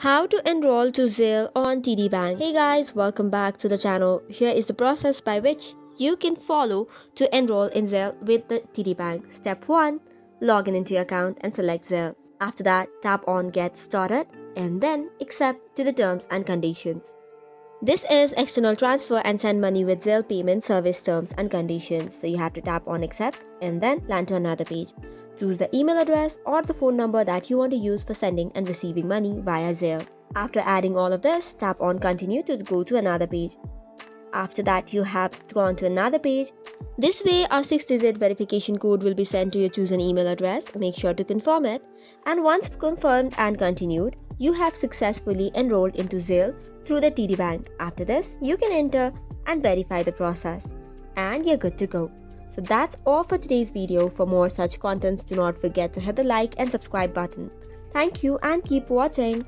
How to enroll to Zelle on TD Bank. Hey guys, welcome back to the channel. Here is the process by which you can follow to enroll in Zelle with the TD Bank. Step 1. Log in into your account and select Zelle. After that, tap on Get Started and then Accept to the terms and conditions. This is external transfer and send money with Zelle payment service terms and conditions. So you have to tap on accept and then land to another page. Choose the email address or the phone number that you want to use for sending and receiving money via Zelle. After adding all of this, tap on continue to go to another page. After that, you have gone to another page. This way, a 6-digit verification code will be sent to your chosen email address. Make sure to confirm it. And once confirmed and continued, you have successfully enrolled into Zelle through the TD Bank. After this, you can enter and verify the process. And you're good to go. So that's all for today's video. For more such contents, do not forget to hit the like and subscribe button. Thank you and keep watching.